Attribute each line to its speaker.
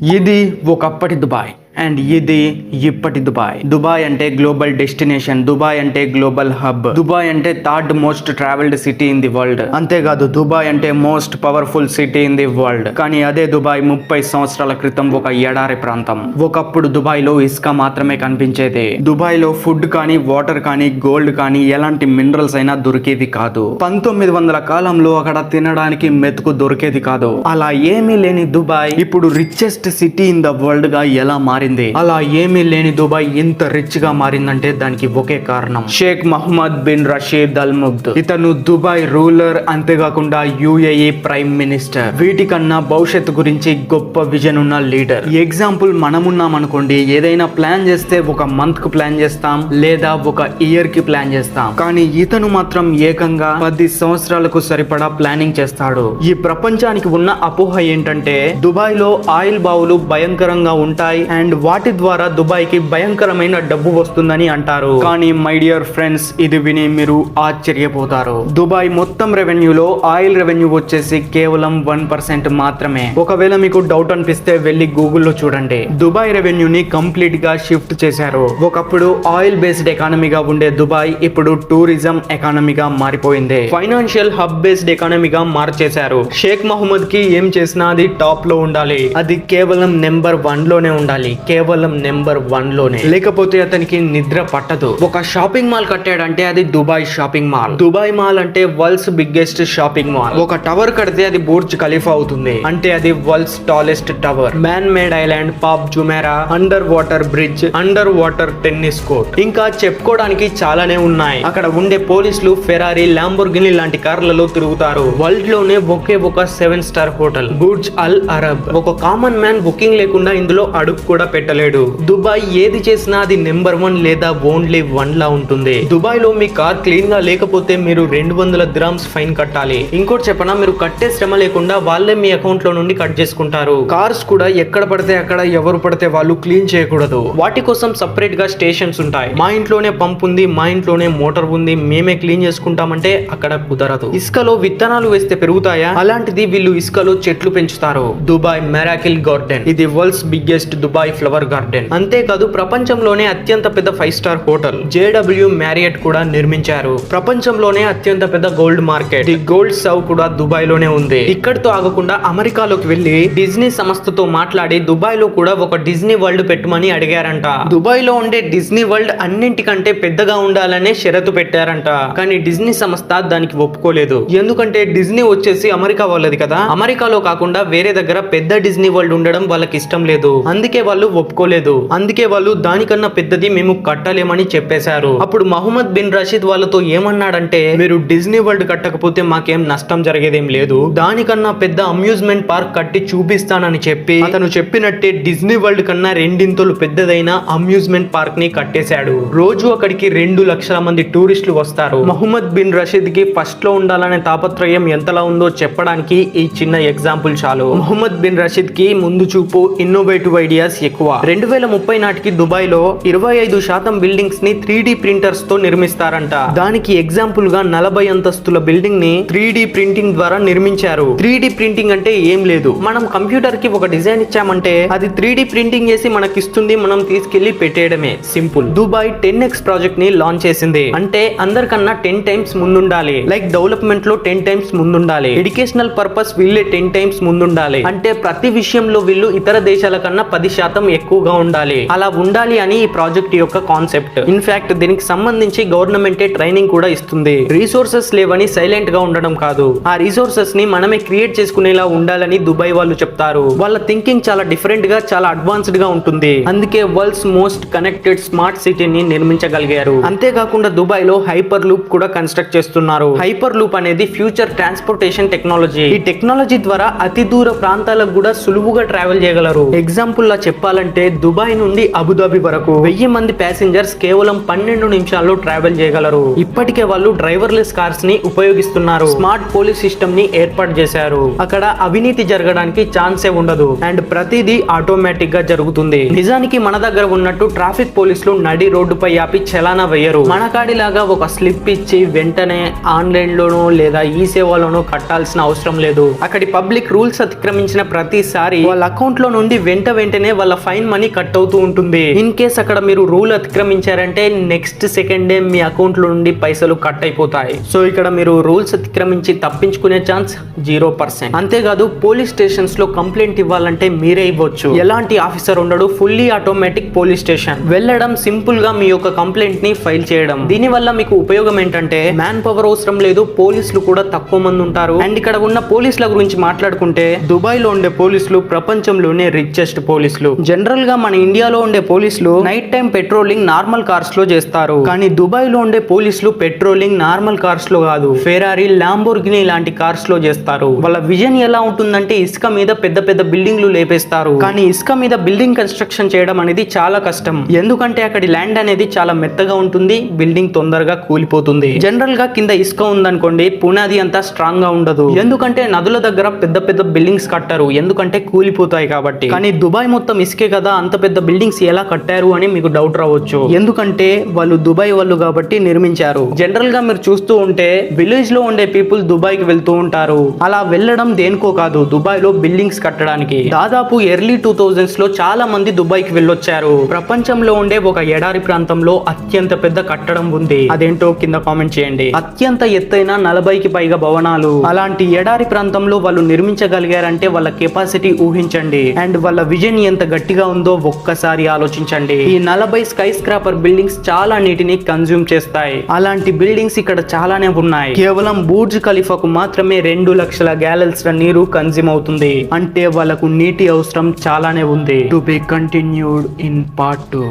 Speaker 1: ఇది ఒకప్పటి Dubai and ఇది ఇప్పటి దుబాయ్. దుబాయ్ అంటే గ్లోబల్ డెస్టినేషన్, దుబాయ్ అంటే గ్లోబల్ హబ్, దుబాయ్ అంటే third most travelled city in the world. అంతేకాదు దుబాయ్ అంటే most powerful city in the world. కానీ అదే దుబాయ్ 30 సంవత్సరాల క్రితం ఒక ఎడారి ప్రాంతం. ఒకప్పుడు దుబాయ్ లో ఇసుక మాత్రమే కనిపించేది. దుబాయ్ లో ఫుడ్ కానీ, వాటర్ కానీ, గోల్డ్ కానీ, ఎలాంటి మినరల్స్ అయినా దొరికేది కాదు. 1900 కాలంలో అక్కడ తినడానికి మెతుకు దొరికేది కాదు. అలా ఏమీ లేని దుబాయ్ ఇప్పుడు richest city in the world గా ఎలా మారింది? అలా ఏమీ లేని దుబాయ్ ఇంత రిచ్ గా మారిందంటే దానికి ఒకే కారణం, షేక్ మహమ్మద్ బిన్ రషీద్ అల్ ముగ్ద్. ఇతను దుబాయ్ రూలర్, అంతేకాకుండా యుఏఈ ప్రైమ్ మినిస్టర్. వీటికన్నా భవిష్యత్తు గురించి గొప్ప విజన్ ఉన్న లీడర్. ఎగ్జాంపుల్ మనమున్నాం అనుకోండి, ఏదైనా ప్లాన్ చేస్తే ఒక మంత్ కు ప్లాన్ చేస్తాం, లేదా ఒక ఇయర్ కి ప్లాన్ చేస్తాం. కానీ ఇతను మాత్రం ఏకంగా 10 సంవత్సరాలకు సరిపడా ప్లానింగ్ చేస్తాడు. ఈ ప్రపంచానికి ఉన్న అపోహ ఏంటంటే దుబాయ్ లో ఆయిల్ బావులు భయంకరంగా ఉంటాయి అండ్ వాటి ద్వారా దుబాయ్ కి భయంకరమైన డబ్బు వస్తుందని అంటారు. కానీ మై డియర్ ఫ్రెండ్స్, ఇది విని మీరు ఆశ్చర్యపోతారు. దుబాయ్ మొత్తం రెవెన్యూలో ఆయిల్ రెవెన్యూ వచ్చేసి కేవలం 1% మాత్రమే. ఒకవేళ మీకు డౌట్ అనిపిస్తే వెళ్ళి గూగుల్లో చూడండి. దుబాయ్ రెవెన్యూని కంప్లీట్ గా షిఫ్ట్ చేశారు. ఒకప్పుడు ఆయిల్ బేస్డ్ ఎకానమీగా ఉండే దుబాయ్ ఇప్పుడు టూరిజం ఎకానమీగా మారిపోయింది. ఫైనాన్షియల్ హబ్ బేస్డ్ ఎకానమీగా మార్చేశారు. షేక్ మహమ్మద్ కి ఏం చేసినా అది టాప్ లో ఉండాలి, అది కేవలం నెంబర్ 1 లోనే ఉండాలి, కేవలం నెంబర్ 1 లోనే, లేకపోతే అతనికి నిద్ర పట్టదు. ఒక షాపింగ్ మాల్ కట్టాడంటే అది Dubai shopping mall. Dubai mall అంటే వరల్డ్స్ బిగ్గెస్ట్ షాపింగ్ మాల్. ఒక టవర్ కడితే అది బుర్జ్ ఖలీఫా అవుతుంది, అంటే అది world's tallest tower. Man made island, pop Jumeirah, under water bridge, under water tennis court, ఇంకా చెప్పుకోవడానికి చాలానే ఉన్నాయి. అక్కడ ఉండే పోలీసులు ఫెరారీ, ల్యాంబోర్గిని లాంటి కార్లలో తిరుగుతారు. వరల్డ్ లోనే ఒకే ఒక 7 స్టార్ హోటల్, బుర్జ్ అల్ అరబ్. ఒక కామన్ మ్యాన్ బుకింగ్ లేకుండా ఇందులో అడుగు కూడా పెట్టలేడు. దుబాయ్ ఏది చేసినా అది నెంబర్ 1 లేదా ఓన్లీ 1 లా ఉంటుంది. దుబాయ్ లో మీ కార్ క్లీన్ గా లేకపోతే మీరు 200 dirhams ఫైన్ కట్టాలి. ఇంకోటి చెప్పనా, మీరు కట్టే శ్రమ లేకుండా వాళ్ళే మీ అకౌంట్ లో నుండి కట్ చేసుకుంటారు. కార్స్ కూడా ఎక్కడ పడితే అక్కడ ఎవరు పడితే వాళ్ళు క్లీన్ చేయకూడదు. వాటి కోసం సపరేట్ గా స్టేషన్స్ ఉంటాయి. మా ఇంట్లోనే పంప్ ఉంది, మా ఇంట్లోనే మోటార్ ఉంది, మేమే క్లీన్ చేసుకుంటామంటే అక్కడ కుదరదు. ఇసుకలో విత్తనాలు వేస్తే పెరుగుతాయా? అలాంటిది వీళ్ళు ఇసుకలో చెట్లు పెంచుతారు. దుబాయ్ మెరాకిల్ గార్డెన్, ఇది world's biggest Dubai flower garden. అంతేకాదు ప్రపంచంలోనే అత్యంత పెద్ద 5 స్టార్ హోటల్ JW మ్యారియట్ కూడా నిర్మించారు. ప్రపంచంలోనే అత్యంత పెద్ద గోల్డ్ మార్కెట్, ది గోల్డ్ సౌ కూడా దుబాయ్ లోనే ఉంది. ఇక్కడితో ఆగకుండా అమెరికాలోకి వెళ్లి డిజ్నీ సంస్థతో మాట్లాడి దుబాయ్ లో కూడా ఒక డిజ్నీ వరల్డ్ పెట్టమని అడిగారంట. దుబాయ్ లో ఉండే డిజ్నీ వరల్డ్ అన్నింటికంటే పెద్దగా ఉండాలనే షరతు పెట్టారంట. కానీ డిజ్నీ సంస్థ దానికి ఒప్పుకోలేదు. ఎందుకంటే డిజ్నీ వచ్చేసి అమెరికా వాళ్ళది కదా, అమెరికాలో కాకుండా వేరే దగ్గర పెద్ద డిజ్నీ వరల్డ్ ఉండడం వాళ్ళకి ఇష్టం లేదు. అందుకే వాళ్ళు ఒప్పుకోలేదు. అందుకే వాళ్ళు దానికన్నా పెద్దది మేము కట్టలేమని చెప్పేశారు. అప్పుడు మహమ్మద్ బిన్ రషీద్ వాళ్ళతో ఏమన్నాడంటే, మీరు డిజ్నీ వరల్డ్ కట్టకపోతే మాకేం నష్టం జరిగేదేం లేదు, దానికన్నా పెద్ద అమ్యూజ్మెంట్ పార్క్ కట్టి చూపిస్తానని చెప్పి అతను చెప్పినట్టే డిజ్నీ వరల్డ్ కన్నా 2 పెద్దదైన అమ్యూజ్మెంట్ పార్క్ ని కట్టేశాడు. రోజు అక్కడికి 2 లక్షల మంది టూరిస్టులు వస్తారు. మహమ్మద్ బిన్ రషీద్ కి ఫస్ట్ లో ఉండాలనే తాపత్రయం ఎంతలా ఉందో చెప్పడానికి ఈ చిన్న ఎగ్జాంపుల్ చాలు. మహమ్మద్ బిన్ రషీద్ కి ముందు చూపు, ఇన్నోవేటివ్ ఐడియాస్ ఎక్కువ. 2030 నాటికి దుబాయ్ లో 25% బిల్డింగ్స్ ని 3D ప్రింటర్స్ తో నిర్మిస్తారంట. దానికి ఎగ్జాంపుల్ గా 40 అంతస్తుల బిల్డింగ్ ని 3D ప్రింటింగ్ ద్వారా నిర్మించారు. 3D ప్రింటింగ్ అంటే ఏం లేదు, మనం కంప్యూటర్ కి ఒక డిజైన్ ఇచ్చామంటే అది 3D ప్రింటింగ్ చేసి మనకి ఇస్తుంది, మనం తీసుకెళ్లి పెట్టేయడమే, సింపుల్. దుబాయ్ 10x ప్రాజెక్ట్ ని లాంచ్ చేసింది. అంటే అందరికన్నా 10 టైమ్స్ ముందుండాలి. లైక్ డెవలప్మెంట్ లో 10 టైమ్స్ ముందుండాలి, ఎడ్యుకేషనల్ పర్పస్ వీళ్ళే 10 టైమ్స్ ముందుండాలి. అంటే ప్రతి విషయంలో వీళ్ళు ఇతర దేశాల కన్నా 10% ఎక్కువగా ఉండాలి. అలా ఉండాలి అని ఈ ప్రాజెక్ట్ యొక్క కాన్సెప్ట్. ఇన్ఫాక్ట్ దీనికి సంబంధించి గవర్నమెంటే ట్రైనింగ్ కూడా ఇస్తుంది. రిసోర్సెస్ లేవని సైలెంట్ గా ఉండడం కాదు, ఆ రిసోర్సెస్ ని మనమే క్రియేట్ చేసుకునేలా ఉండాలని దుబాయ్ వాళ్ళు చెప్తారు. వాళ్ళ థింకింగ్ చాలా డిఫరెంట్ గా, చాలా అడ్వాన్స్డ్ గా ఉంటుంది. అందుకే వరల్డ్స్ మోస్ట్ కనెక్టెడ్ స్మార్ట్ సిటీని నిర్మించగలిగారు. అంతేకాకుండా దుబాయ్ లో హైపర్ లూప్ కూడా కన్స్ట్రక్ట్ చేస్తున్నారు. హైపర్ లూప్ అనేది ఫ్యూచర్ ట్రాన్స్పోర్టేషన్ టెక్నాలజీ. ఈ టెక్నాలజీ ద్వారా అతి దూర ప్రాంతాలకు కూడా సులువుగా ట్రావెల్ చేయగలరు. ఎగ్జాంపుల్ లా చెప్పాలి ఇవ్వాలంటే దుబాయ్ నుండి అబుదాబి వరకు 1000 మంది ప్యాసింజర్స్ కేవలం 12 నిమిషాల్లో ట్రావెల్ చేయగలరు. ఇప్పటికే వాళ్ళు డ్రైవర్లెస్ కార్స్ ని ఉపయోగిస్తున్నారు. స్మార్ట్ పోలీస్ సిస్టమ్ ని ఏర్పాటు చేశారు. అక్కడ అవినీతి జరగడానికి ఛాన్సే ఉండదు అండ్ ప్రతిదీ ఆటోమేటిక్ గా జరుగుతుంది. నిజానికి మన దగ్గర ఉన్నట్టు ట్రాఫిక్ పోలీసులు నడి రోడ్డుపై ఆపి చలానా వేయరు. మన కాడిలాగా ఒక స్లిప్ ఇచ్చి వెంటనే ఆన్లైన్ లోనో లేదా ఈ సేవలోనో కట్టాల్సిన అవసరం లేదు. అక్కడి పబ్లిక్ రూల్స్ అతిక్రమించిన ప్రతిసారి వాళ్ళ అకౌంట్ లో నుండి వెంటనే వాళ్ళ ఫైన్ మనీ కట్ అవుతూ ఉంటుంది. ఇన్ కేస్ అక్కడ మీరు రూల్ అతిక్రమించారంటే నెక్స్ట్ సెకండే మీ అకౌంట్ లో నుండి పైసలు కట్ అయిపోతాయి. సో ఇక్కడ మీరు రూల్స్ అతిక్రమించి తప్పించుకునే ఛాన్స్ 0%. అంతేకాదు పోలీస్ స్టేషన్స్ లో కంప్లైంట్ ఇవ్వాలంటే మీరే ఇవ్వచ్చు. ఎలాంటి ఆఫీసర్ ఉండడు. Fully automatic police station. వెళ్ళడం సింపుల్ గా మీ యొక్క కంప్లైంట్ ని ఫైల్ చేయడం. దీని వల్ల మీకు ఉపయోగం ఏంటంటే మ్యాన్ పవర్ అవసరం లేదు. పోలీసులు కూడా తక్కువ మంది ఉంటారు. అండ్ ఇక్కడ ఉన్న పోలీసుల గురించి మాట్లాడుకుంటే దుబాయ్ లో ఉండే పోలీసులు ప్రపంచంలోనే రిచెస్ట్ పోలీసులు. జనరల్ గా మన ఇండియాలో ఉండే పోలీసులు night time patrolling normal cars లో చేస్తారు. కానీ దుబాయ్ లో ఉండే పోలీసులు పెట్రోలింగ్ నార్మల్ కార్స్ లో కాదు, ఫెరారీ, ల్యాంబోర్గిని లాంటి కార్స్ లో చేస్తారు. వాళ్ళ విజన్ ఎలా ఉంటుందంటే ఇసుక మీద పెద్ద పెద్ద బిల్డింగ్లు లేపేస్తారు. కానీ ఇసుక మీద బిల్డింగ్ కన్స్ట్రక్షన్ చేయడం అనేది చాలా కష్టం. ఎందుకంటే అక్కడి ల్యాండ్ అనేది చాలా మెత్తగా ఉంటుంది. బిల్డింగ్ తొందరగా కూలిపోతుంది. జనరల్ గా కింద ఇసుక ఉందనుకోండి, పునాది అంతా స్ట్రాంగ్ గా ఉండదు. ఎందుకంటే నదుల దగ్గర పెద్ద పెద్ద బిల్డింగ్స్ కట్టారు. ఎందుకంటే కూలిపోతాయి కాబట్టి. కానీ దుబాయ్ మొత్తం ఇసుకే కదా, అంత పెద్ద బిల్డింగ్స్ ఎలా కట్టారు అని మీకు డౌట్ రావచ్చు. ఎందుకంటే వాళ్ళు దుబాయ్ వాళ్ళు కాబట్టి నిర్మించారు. జనరల్ గా మీరు చూస్తూ ఉంటే విలేజ్ లో ఉండే పీపుల్ దుబాయ్ కి వెళ్తూ ఉంటారు. అలా వెళ్ళడం దేనికో కాదు, దుబాయ్ లో బిల్డింగ్స్ కట్టడానికి. దాదాపు ఎర్లీ 2000s లో చాలా మంది దుబాయ్ కి వెళ్ళొచ్చారు. ప్రపంచంలో ఉండే ఒక ఎడారి ప్రాంతంలో అత్యంత పెద్ద కట్టడం ఉంది. అదేంటో కింద కామెంట్ చేయండి. అత్యంత ఎత్తైన 40కి పైగా భవనాలు. అలాంటి ఎడారి ప్రాంతంలో వాళ్ళు నిర్మించగలిగారంటే వాళ్ళ కెపాసిటీ ఊహించండి. అండ్ వాళ్ళ విజన్ ఎంత గట్టిగా ఉందో ఒక్కసారి ఆలోచించండి. ఈ 40 స్కై స్క్రాపర్ బిల్డింగ్స్ చాలా నీటిని కన్జ్యూమ్ చేస్తాయి. అలాంటి బిల్డింగ్స్ ఇక్కడ చాలానే ఉన్నాయి. కేవలం బుర్జ్ ఖలీఫాకు మాత్రమే 2 లక్షల గ్యాలన్స్ నీరు కన్జ్యూమ్ అవుతుంది. అంటే వాళ్ళకు నీటి అవసరం చాలానే ఉంది. To be continued in part 2.